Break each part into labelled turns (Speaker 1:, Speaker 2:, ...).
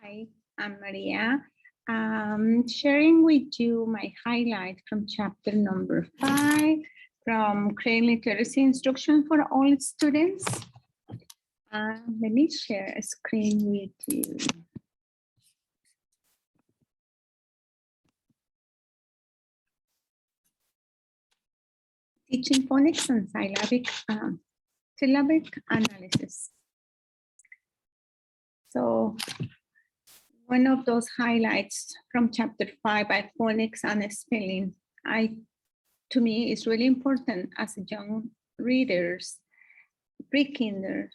Speaker 1: Hi, I'm Maria. Sharing with you my highlight from chapter number 5 from Creating Literacy Instruction for All Students. Let me share a screen with you. Teaching phonics and syllabic analysis. So one of those highlights from chapter 5 by phonics and spelling, to me, is really important as young readers, pre-kinder,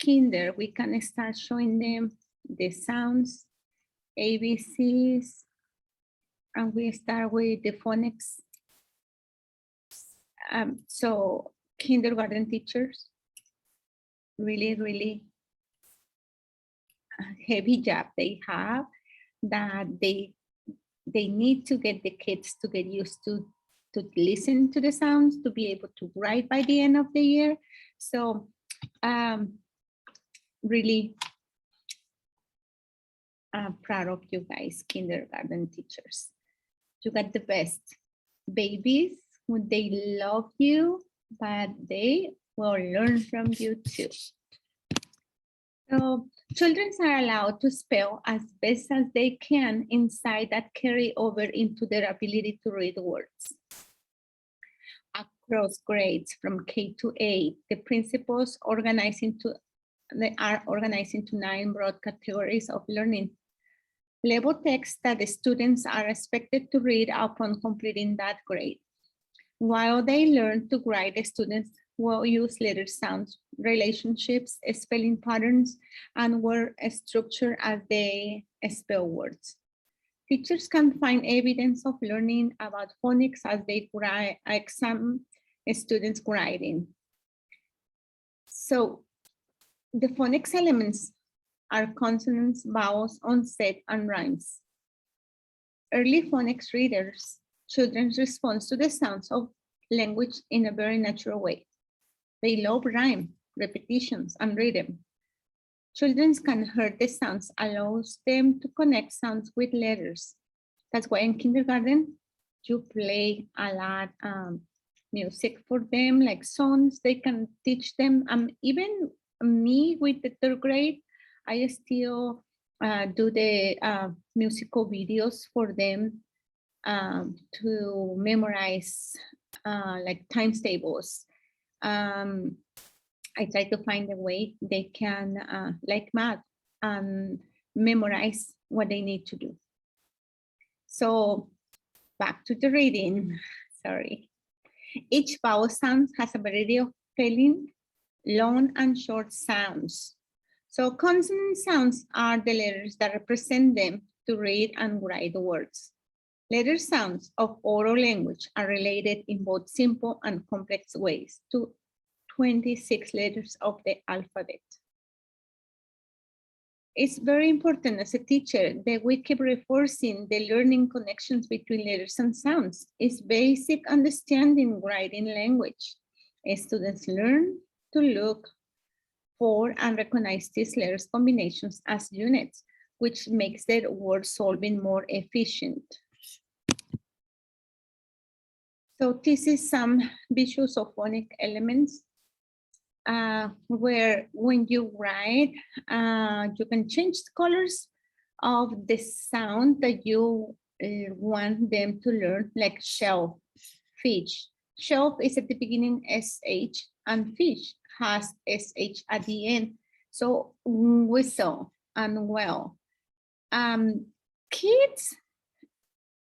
Speaker 1: kinder, we can start showing them the sounds, ABCs, and we start with the phonics. So kindergarten teachers, really heavy job they have, that they need to get the kids to get used to listen to the sounds, to be able to write by the end of the year. So really proud of you guys, kindergarten teachers. You got the best. Babies, they love you, but they will learn from you too. So children are allowed to spell as best as they can inside that carry over into their ability to read words. Across grades from K to 8, the principals are organized into 9 broad categories of learning. Level text that the students are expected to read upon completing that grade. While they learn to write, the students will use letter sounds, relationships, spelling patterns, and word structure as they spell words. Teachers can find evidence of learning about phonics as they examine students' writing. So the phonics elements are consonants, vowels, onset, and rhymes. Early phonics readers, children respond to the sounds of language in a very natural way. They love rhyme, repetitions, and rhythm. Children can hear the sounds, allows them to connect sounds with letters. That's why in kindergarten, you play a lot music for them, like songs. They can teach them. Even me with the 3rd grade, I still do the musical videos for them to memorize like times tables. I try to find a way they can, like math, memorize what they need to do. So back to the reading, sorry. Each vowel sound has a variety of spelling, long and short sounds. So consonant sounds are the letters that represent them to read and write the words. Letter sounds of oral language are related in both simple and complex ways to 26 letters of the alphabet. It's very important as a teacher that we keep reinforcing the learning connections between letters and sounds. It's basic understanding writing language. Students learn to look for and recognize these letters combinations as units, which makes their word solving more efficient. So this is some visuals of phonic elements where when you write, you can change the colors of the sound that you want them to learn, like shelf, fish. Shelf is at the beginning SH and fish has SH at the end. So whistle and well. Kids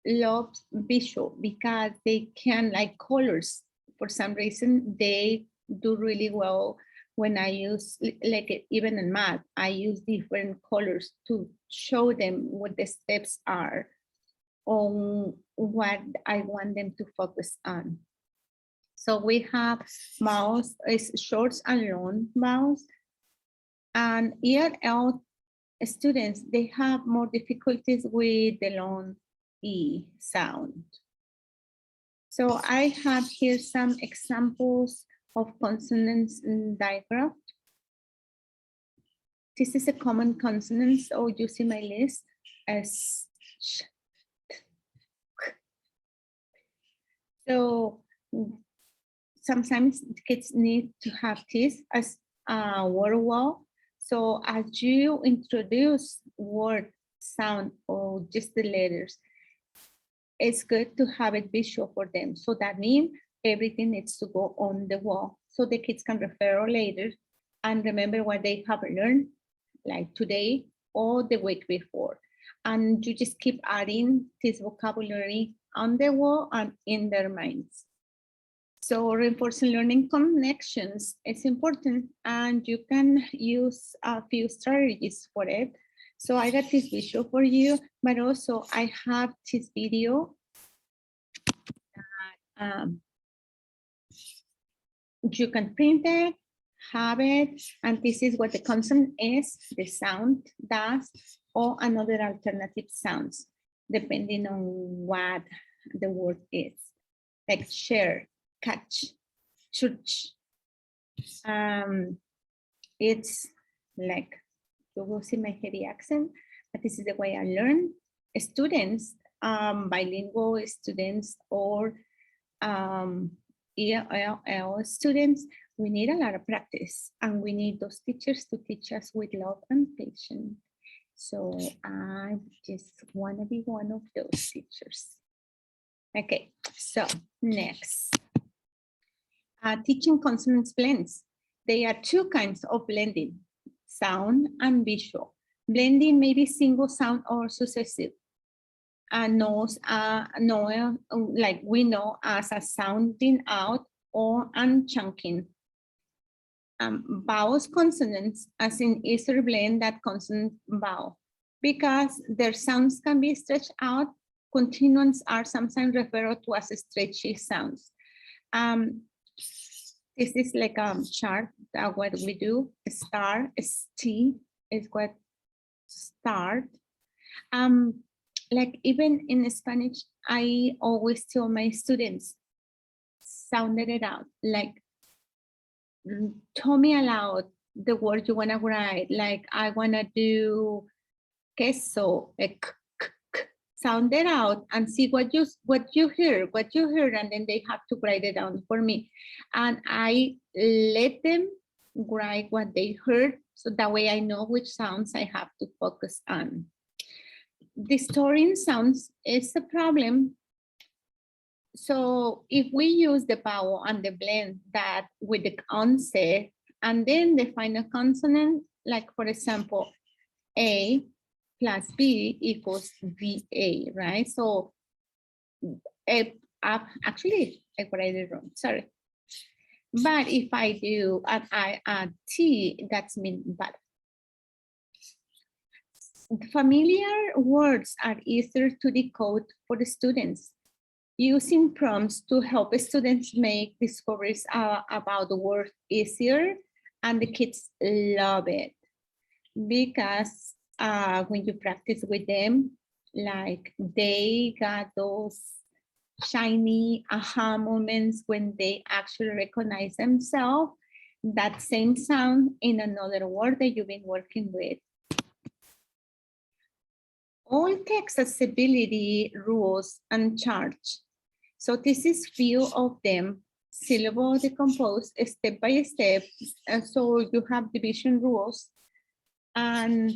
Speaker 1: love visual because they can like colors. For some reason, they do really well when I use, like even in math, I use different colors to show them what the steps are on what I want them to focus on. So we have vowels, short and long vowels, and ELL students, they have more difficulties with the long E sound. So I have here some examples of consonants in diagram. This is a common consonant, so you see my list as sh. So sometimes kids need to have this as a word wall. So as you introduce word, sound, or just the letters, it's good to have it visual for them. So that means everything needs to go on the wall so the kids can refer later and remember what they have learned, like today or the week before. And you just keep adding this vocabulary on the wall and in their minds. So reinforcing learning connections is important, and you can use a few strategies for it. So I got this visual for you, but also I have this video that you can print it, have it, and this is what the consonant is, the sound does, or another alternative sounds, depending on what the word is, like share, catch, church. It's like, you will see my heavy accent, but this is the way I learn. Students, bilingual students or ELL students, we need a lot of practice, and we need those teachers to teach us with love and patience. So I just want to be one of those teachers. Okay, so next. Teaching consonants blends. There are two kinds of blending, sound and visual. Blending may be single sound or successive. Nose, like we know as a sounding out or unchunking. Vowels consonants, as in Easter blend that consonant vowel, because their sounds can be stretched out. Continuants are sometimes referred to as stretchy sounds. This is like a chart that what we do. Star, st is what start. Like even in Spanish, I always tell my students, sounded it out, like tell me aloud the word you want to write. Like I want to do queso, like sound it out and see what you hear, and then they have to write it down for me. And I let them write what they heard, so that way I know which sounds I have to focus on. Distorting sounds is a problem. So if we use the vowel and the blend that with the onset and then the final consonant, like for example, A plus B equals VA, right? So actually I wrote it wrong, sorry. But if I do and I add T, that's mean but. Familiar words are easier to decode for the students. Using prompts to help students make discoveries about the word easier, and the kids love it because when you practice with them, like they got those shiny aha moments when they actually recognize themselves, that same sound in another word that you've been working with. All text accessibility rules and charts. So this is few of them, syllable decomposed step by step. And so you have division rules. And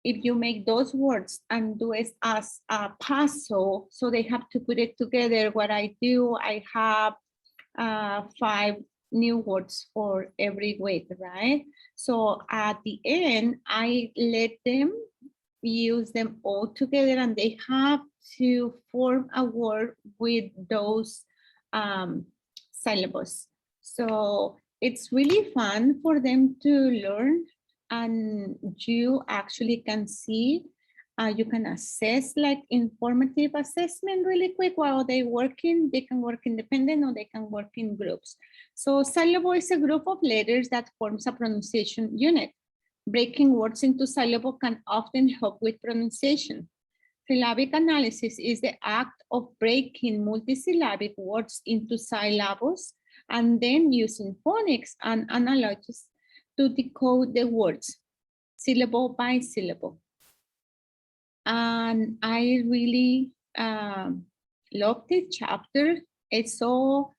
Speaker 1: if you make those words and do it as a puzzle, so they have to put it together. What I do, I have 5 new words for every week, right? So at the end, I let them use them all together, and they have to form a word with those syllables. So it's really fun for them to learn, and you actually can see, you can assess like informative assessment really quick while they're working. They can work independent or they can work in groups. So syllable is a group of letters that forms a pronunciation unit. Breaking words into syllable can often help with pronunciation. Syllabic analysis is the act of breaking multisyllabic words into syllables and then using phonics and analogies to decode the words. syllable by syllable. And I really love this chapter. It's so,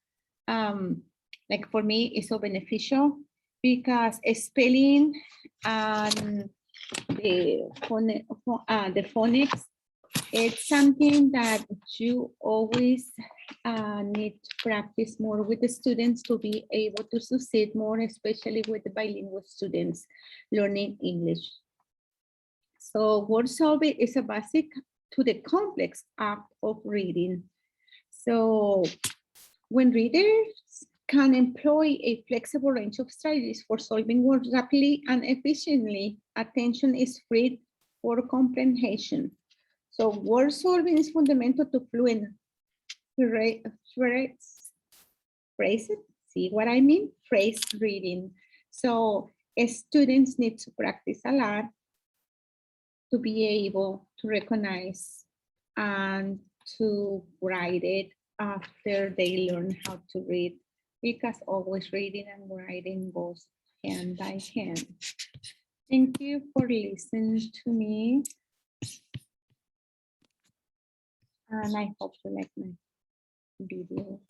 Speaker 1: like for me, it's so beneficial because spelling and the phonics, it's something that you always need to practice more with the students to be able to succeed more, especially with the bilingual students learning English. So word solving is a basic to the complex act of reading. So when readers can employ a flexible range of strategies for solving words rapidly and efficiently, attention is freed for comprehension. So word solving is fundamental to fluent phrases, see what I mean? Phrase reading. So students need to practice a lot to be able to recognize and to write it after they learn how to read, because always reading and writing goes hand by hand. Thank you for listening to me. And I hope you like my video.